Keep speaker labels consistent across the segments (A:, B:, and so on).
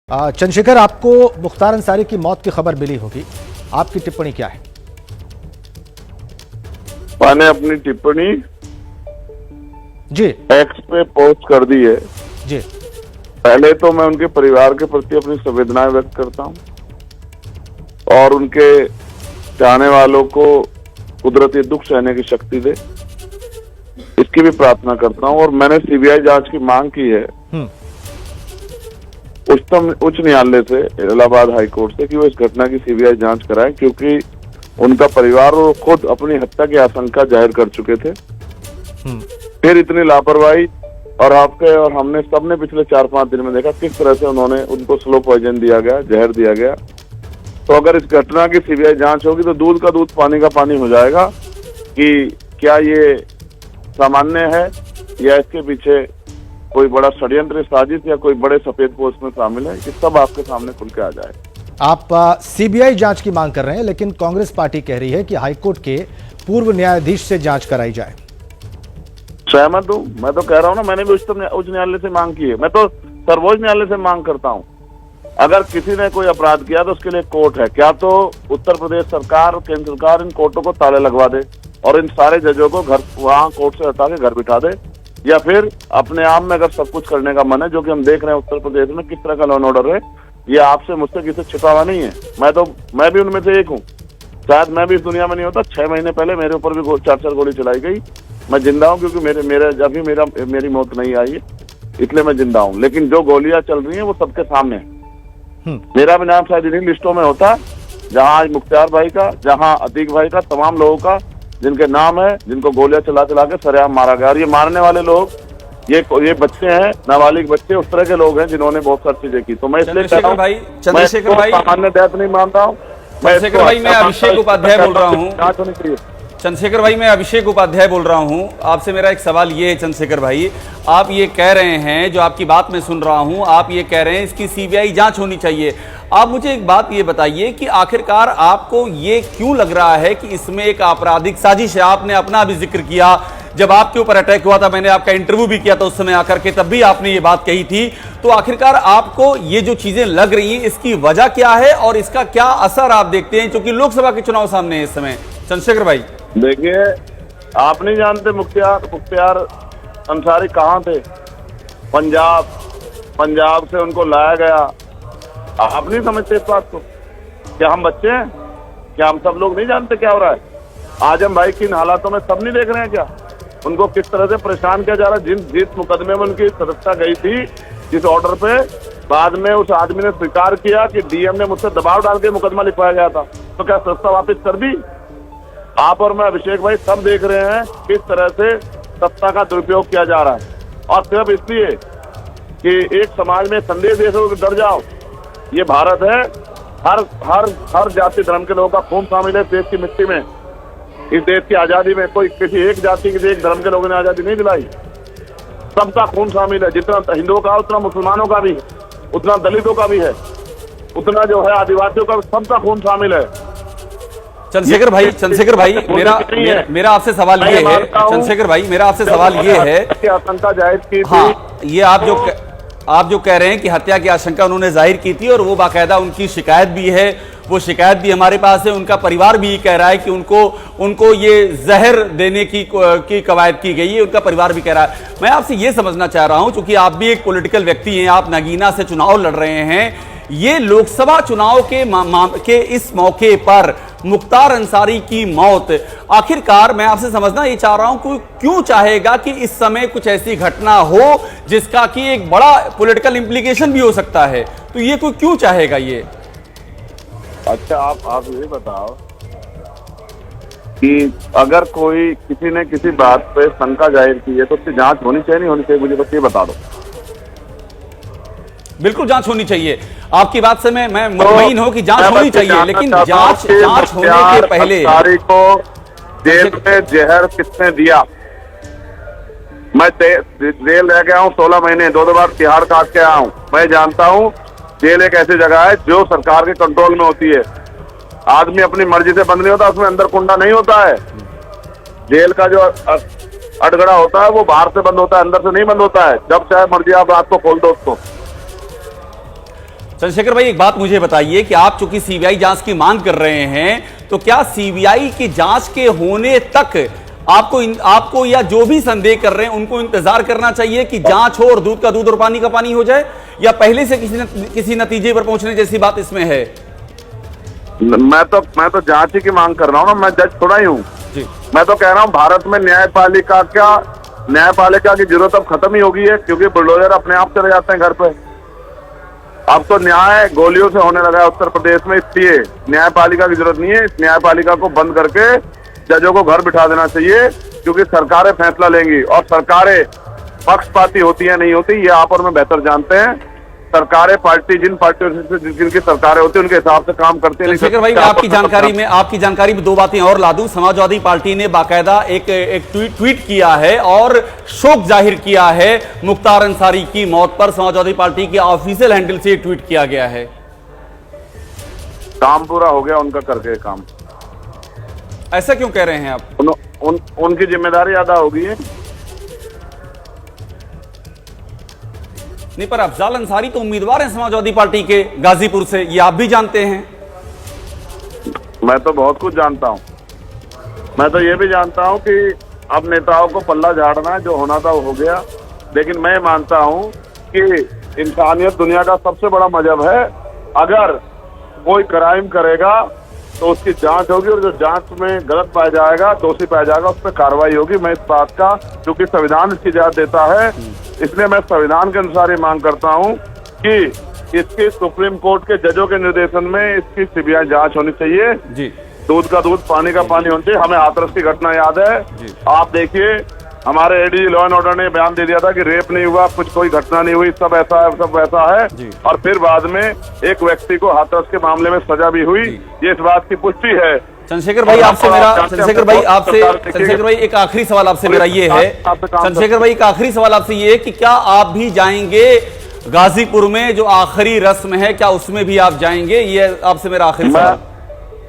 A: चंद्रशेखर, आपको मुख्तार अंसारी की मौत की खबर मिली होगी, आपकी टिप्पणी क्या है?
B: मैंने अपनी टिप्पणी
A: जी
B: एक्स पे पोस्ट कर दी है।
A: जी
B: पहले तो मैं उनके परिवार के प्रति अपनी संवेदनाएं व्यक्त करता हूं और उनके चाहने वालों को कुदरती दुख सहने की शक्ति दे, इसकी भी प्रार्थना करता हूं। और मैंने सीबीआई जांच की मांग की है उच्च न्यायालय से, इलाहाबाद हाई कोर्ट से, कि वो इस घटना की सीबीआई जांच कराएं, क्योंकि उनका परिवार वो खुद अपनी हत्या की आशंका जाहिर कर चुके थे। फिर इतनी लापरवाही और हमने सबने पिछले 4-5 दिन में देखा किस तरह से उनको स्लो पॉइजन दिया गया, जहर दिया गया। तो अगर इस घटना की सीबीआई जांच होगी तो दूध का दूध पानी का पानी हो जाएगा कि क्या ये सामान्य है या इसके पीछे कोई बड़ा षड्यंत्र, साजिश या कोई बड़े सफेद पोस्ट में शामिल है। ये सब आपके सामने खुल के आ जाए।
A: आप सीबीआई जांच की मांग कर रहे हैं, लेकिन कांग्रेस पार्टी कह रही है कि हाईकोर्ट के पूर्व न्यायाधीश से जांच कराई जाए।
B: सहमत हूँ, मैं तो कह रहा हूँ ना, मैंने भी उच्च न्यायालय से मांग की है। मैं तो सर्वोच्च न्यायालय से मांग करता हूँ। अगर किसी ने कोई अपराध किया तो उसके लिए कोर्ट है। क्या तो उत्तर प्रदेश सरकार और केंद्र सरकार इन कोर्टों को ताले लगवा दे और इन सारे जजों को घर वहां कोर्ट से हटा के घर बिठा दे, या फिर अपने आप में अगर सब कुछ करने का मन है, जो कि हम देख रहे हैं उत्तर प्रदेश में किस तरह का लॉ एंड ऑर्डर है, ये आपसे मुझसे किसी छिपा हुआ नहीं है। मैं भी उनमें से एक हूँ। शायद मैं भी इस दुनिया में नहीं होता। 6 महीने पहले मेरे ऊपर भी 4-4 गोली चलाई गई। मैं जिंदा हूँ क्योंकि मेरी मौत नहीं आई है, इसलिए मैं जिंदा हूँ। लेकिन जो गोलियां चल रही हैं वो सबके सामने है। मेरा भी नाम शायद इन्हीं लिस्टों में होता, जहाँ मुख्तार भाई का, जहाँ अतीक भाई का, तमाम लोगों का जिनके नाम है, जिनको गोलियां चला चला के सरेआम मारा गया। और ये मारने वाले लोग ये बच्चे हैं, नाबालिग बच्चे, उस तरह के लोग हैं जिन्होंने बहुत सारी चीजें की। तो मैं इसलिए
C: चंद्रशेखर भाई
B: सामान्य डेथ नहीं मानता हूँ।
C: चंद्रशेखर भाई, मैं अभिषेक उपाध्याय बोल रहा हूँ। चंद्रशेखर भाई, मैं अभिषेक उपाध्याय बोल रहा हूं। आपसे मेरा एक सवाल ये है चंद्रशेखर भाई, आप ये कह रहे हैं, जो आपकी बात मैं सुन रहा हूं, आप ये कह रहे हैं इसकी सीबीआई जांच होनी चाहिए। आप मुझे एक बात ये बताइए कि आखिरकार आपको ये क्यों लग रहा है कि इसमें एक आपराधिक साजिश है? आपने अपना भी जिक्र किया, जब आपके ऊपर अटैक हुआ था, मैंने आपका इंटरव्यू भी किया था उस समय आकर के, तब भी आपने ये बात कही थी। तो आखिरकार आपको ये जो चीजें लग रही हैं, इसकी वजह क्या है और इसका क्या असर आप देखते हैं, क्योंकि लोकसभा के चुनाव सामने है इस समय? चंद्रशेखर भाई
B: देखिए, आप नहीं जानते मुख्तार अंसारी कहाँ थे। पंजाब से उनको लाया गया। आप नहीं समझते इस बात को? क्या हम बच्चे हैं? क्या हम सब लोग नहीं जानते क्या हो रहा है? आजम भाई की इन हालातों में सब नहीं देख रहे हैं क्या? उनको किस तरह से परेशान किया जा रहा है। जिस मुकदमे में उनकी सदस्यता गई थी, जिस ऑर्डर पे, बाद में उस आदमी ने स्वीकार किया कि डीएम ने मुझसे दबाव डाल के मुकदमा लिखवाया गया था, तो क्या सदस्यता वापिस कर दी? आप और मैं, अभिषेक भाई, सब देख रहे हैं किस तरह से सत्ता का दुरुपयोग किया जा रहा है। और सिर्फ इसलिए कि एक समाज में संदेश दे सको कि डर जाओ। ये भारत है, हर जाति धर्म के लोगों का खून शामिल है इस देश की मिट्टी में। इस देश की आजादी में कोई किसी एक जाति, किसी एक धर्म के लोगों ने आजादी नहीं दिलाई। सबका खून शामिल है। जितना हिंदुओं का, उतना मुसलमानों का भी, उतना दलितों का भी है, उतना जो है आदिवासियों का, सबका खून शामिल है।
C: चंद्रशेखर भाई, मेरा आपसे सवाल ये है, चंद्रशेखर भाई, मेरा आपसे सवाल ये है,
B: आशंका जाहिर की थी।
C: हाँ, ये आप जो कह रहे हैं कि हत्या की आशंका उन्होंने जाहिर की थी और वो बाकायदा उनकी शिकायत भी है, वो शिकायत भी हमारे पास है। उनका परिवार भी कह रहा है कि उनको ये जहर देने की कवायद की गई है, उनका परिवार भी कह रहा है। मैं आपसे ये समझना चाह रहा हूं, क्योंकि आप भी एक पॉलिटिकल व्यक्ति हैं, आप नगीना से चुनाव लड़ रहे हैं, ये लोकसभा चुनाव के इस मौके पर मुख्तार अंसारी की मौत, आखिरकार मैं आपसे समझना ये चाह रहा हूं कि क्यों चाहेगा कि इस समय कुछ ऐसी घटना हो जिसका कि एक बड़ा पॉलिटिकल इंप्लीकेशन भी हो सकता है? तो ये कोई क्यों चाहेगा ये?
B: अच्छा, आप ये बताओ कि अगर कोई किसी ने किसी बात पे शंका जाहिर की है तो उसकी जांच होनी चाहिए, नहीं होनी चाहिए? मुझे बस ये बता दो।
C: बिल्कुल जांच होनी चाहिए। आपकी बात से मैं मुतमईन हूं कि जांच होनी चाहिए, लेकिन जांच होने के पहले
B: को जेल में जहर किसने दिया? मैं जेल रह गया हूँ 16 महीने, 2 बार तिहाड़ काट के आया हूँ। मैं जानता हूँ जेल एक ऐसी जगह है जो सरकार के कंट्रोल में होती है। आदमी अपनी मर्जी से बंद नहीं होता, उसमें अंदर कुंडा नहीं होता है। जेल का जो अटगड़ा होता है वो बाहर से बंद होता है, अंदर से नहीं बंद होता है। जब चाहे मर्जी आप रात को खोल दो उसको।
C: चंद्रशेखर भाई, एक बात मुझे बताइए कि आप चूंकि सीबीआई जांच की मांग कर रहे हैं, तो क्या सीबीआई की जांच के होने तक आपको या जो भी संदेह कर रहे हैं उनको इंतजार करना चाहिए कि जांच हो और दूध का दूध और पानी का पानी हो जाए, या पहले से किसी नतीजे पर पहुंचने जैसी बात इसमें है?
B: मैं तो जांच ही की मांग कर रहा हूँ ना, मैं जज थोड़ा ही हूँ। मैं तो कह रहा हूँ भारत में न्यायपालिका की जरूरत अब खत्म ही होगी है, क्योंकि बुलडोजर अपने आप चले जाते हैं घर पे। अब तो न्याय गोलियों से होने लगा है उत्तर प्रदेश में, इसलिए न्यायपालिका की जरूरत नहीं है। इस न्यायपालिका को बंद करके जजों को घर बिठा देना चाहिए, क्योंकि सरकारें फैसला लेंगी और सरकारें पक्षपाती होती है नहीं होती, ये आप और मैं बेहतर जानते हैं। सरकारें जिन पार्टियों से जिनकी सरकारें होती है उनके हिसाब से काम करते हैं।
C: चंद्रशेखर भाई, मैं आपकी जानकारी में दो बातें और ला दूं। समाजवादी पार्टी ने बाकायदा एक ट्वीट किया है और शोक जाहिर किया है मुख्तार अंसारी की मौत पर। समाजवादी पार्टी के ऑफिशियल हैंडल से ट्वीट किया गया है।
B: काम पूरा हो गया उनका करके काम।
C: ऐसा क्यों कह रहे हैं आप?
B: उनकी जिम्मेदारी अदा होगी है।
C: नहीं, पर अफजाल अंसारी तो उम्मीदवार हैं समाजवादी पार्टी के गाजीपुर से, ये आप भी जानते हैं।
B: मैं तो बहुत कुछ जानता हूं। मैं तो ये भी जानता हूं कि अब नेताओं को पल्ला झाड़ना है, जो होना था वो हो गया। लेकिन मैं मानता हूं कि इंसानियत दुनिया का सबसे बड़ा मजहब है। अगर कोई क्राइम करेगा तो उसकी जांच होगी, और जो जांच में गलत पाया जाएगा, दोषी पाया जाएगा, उस पर कार्रवाई होगी। मैं इस बात का, क्योंकि संविधान इसकी इजाजत देता है, इसलिए मैं संविधान के अनुसार ये मांग करता हूं कि इसकी सुप्रीम कोर्ट के जजों के निर्देशन में इसकी सीबीआई जांच होनी चाहिए
C: जी।
B: दूध का दूध पानी का पानी होना चाहिए। हमें हाथरस की घटना याद है, आप देखिए हमारे एडीजी लॉ एंड ऑर्डर ने बयान दे दिया था कि रेप नहीं हुआ, कोई घटना नहीं हुई, सब ऐसा है, सब वैसा है। और फिर बाद में एक व्यक्ति को हाथरस के मामले में सजा भी हुई। ये इस बात की पुष्टि है।
C: चंद्रशेखर भाई, एक आखिरी सवाल आपसे मेरा ये है। चंद्रशेखर भाई, एक आखिरी सवाल आपसे ये है कि क्या आप भी जाएंगे गाजीपुर में जो आखिरी रस्म है, क्या उसमें भी आप जाएंगे? ये आपसे मेरा आखिरी सवाल।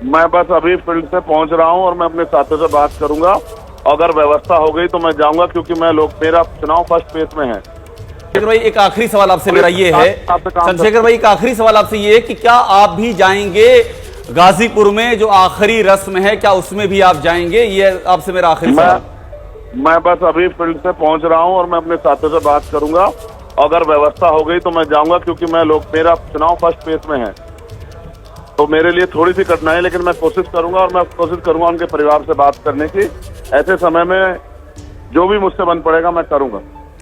B: मैं बस अभी फील्ड से पहुंच रहा हूं और मैं अपने साथियों से बात करूंगा। अगर व्यवस्था हो गई तो मैं जाऊंगा, क्योंकि मेरा चुनाव फर्स्ट फेज में है।
C: चंद्रशेखर भाई, एक आखिरी सवाल आपसे मेरा ये है। चंद्रशेखर भाई, एक आखिरी सवाल आपसे ये है कि क्या आप भी जाएंगे गाजीपुर में जो आखिरी रस्म है, क्या उसमें भी आप जाएंगे? ये आपसे मेरा आखिरी सवाल।
B: मैं बस अभी फील्ड से पहुंच रहा हूं और मैं अपने साथियों से बात करूंगा। अगर व्यवस्था हो गई तो मैं जाऊंगा, क्योंकि मेरा चुनाव फर्स्ट फेज में है। तो मेरे लिए थोड़ी सी कठिनाई है, लेकिन मैं कोशिश करूंगा, और मैं कोशिश करूंगा उनके परिवार से बात करने की। ऐसे समय में जो भी मुझसे बन पड़ेगा मैं करूंगा।